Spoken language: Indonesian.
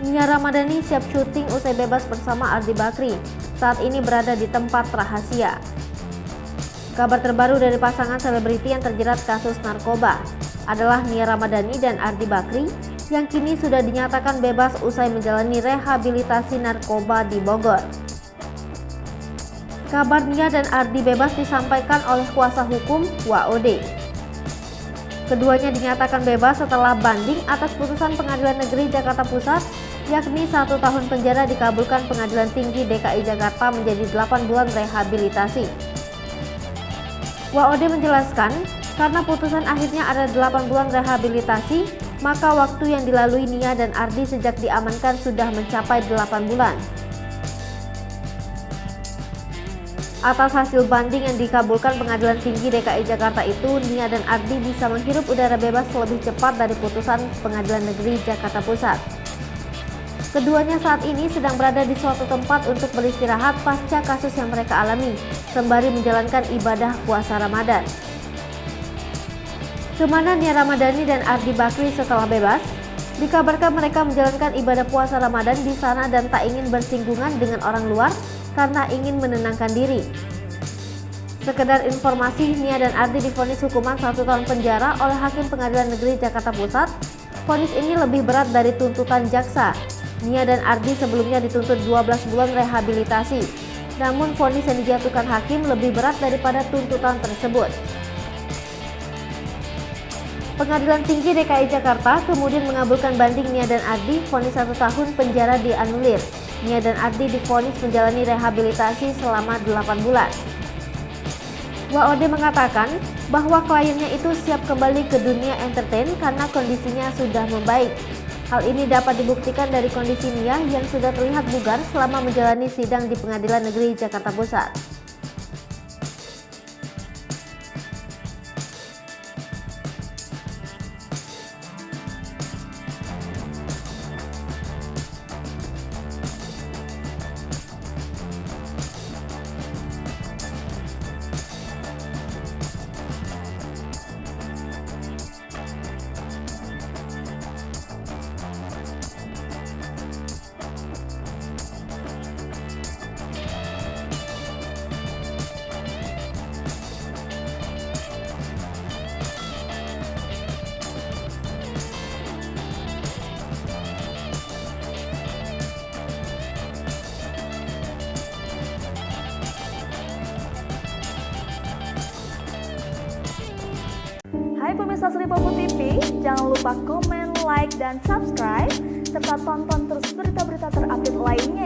Nia Ramadhani siap syuting usai bebas bersama Ardi Bakri. Saat ini berada di tempat rahasia. Kabar terbaru dari pasangan selebriti yang terjerat kasus narkoba adalah Nia Ramadhani dan Ardi Bakri yang kini sudah dinyatakan bebas usai menjalani rehabilitasi narkoba di Bogor. Kabar Nia dan Ardi bebas disampaikan oleh kuasa hukum WOD. Keduanya dinyatakan bebas setelah banding atas putusan Pengadilan Negeri Jakarta Pusat, yakni 1 tahun penjara dikabulkan Pengadilan Tinggi DKI Jakarta menjadi 8 bulan rehabilitasi. WOD menjelaskan, karena putusan akhirnya ada 8 bulan rehabilitasi, maka waktu yang dilalui Nia dan Ardi sejak diamankan sudah mencapai 8 bulan. Atas hasil banding yang dikabulkan Pengadilan Tinggi DKI Jakarta itu, Nia dan Ardi bisa menghirup udara bebas lebih cepat dari putusan Pengadilan Negeri Jakarta Pusat. Keduanya saat ini sedang berada di suatu tempat untuk beristirahat pasca kasus yang mereka alami, sembari menjalankan ibadah puasa Ramadan. Kemana Nia Ramadhani dan Ardi Bakri setelah bebas? Dikabarkan mereka menjalankan ibadah puasa Ramadan di sana dan tak ingin bersinggungan dengan orang luar karena ingin menenangkan diri. Sekedar informasi, Nia dan Ardi divonis hukuman 1 tahun penjara oleh Hakim Pengadilan Negeri Jakarta Pusat. Vonis ini lebih berat dari tuntutan jaksa. Nia dan Ardi sebelumnya dituntut 12 bulan rehabilitasi. Namun vonis yang dijatuhkan hakim lebih berat daripada tuntutan tersebut. Pengadilan Tinggi DKI Jakarta kemudian mengabulkan banding Nia dan Ardi, vonis 1 tahun penjara dianulir. Nia dan Ardi divonis menjalani rehabilitasi selama 8 bulan. WOD mengatakan bahwa kliennya itu siap kembali ke dunia entertain karena kondisinya sudah membaik. Hal ini dapat dibuktikan dari kondisi Nia yang sudah terlihat bugar selama menjalani sidang di Pengadilan Negeri Jakarta Pusat. Hai pemirsa Sri Popo TV, jangan lupa komen, like, dan subscribe, serta tonton terus berita-berita terupdate lainnya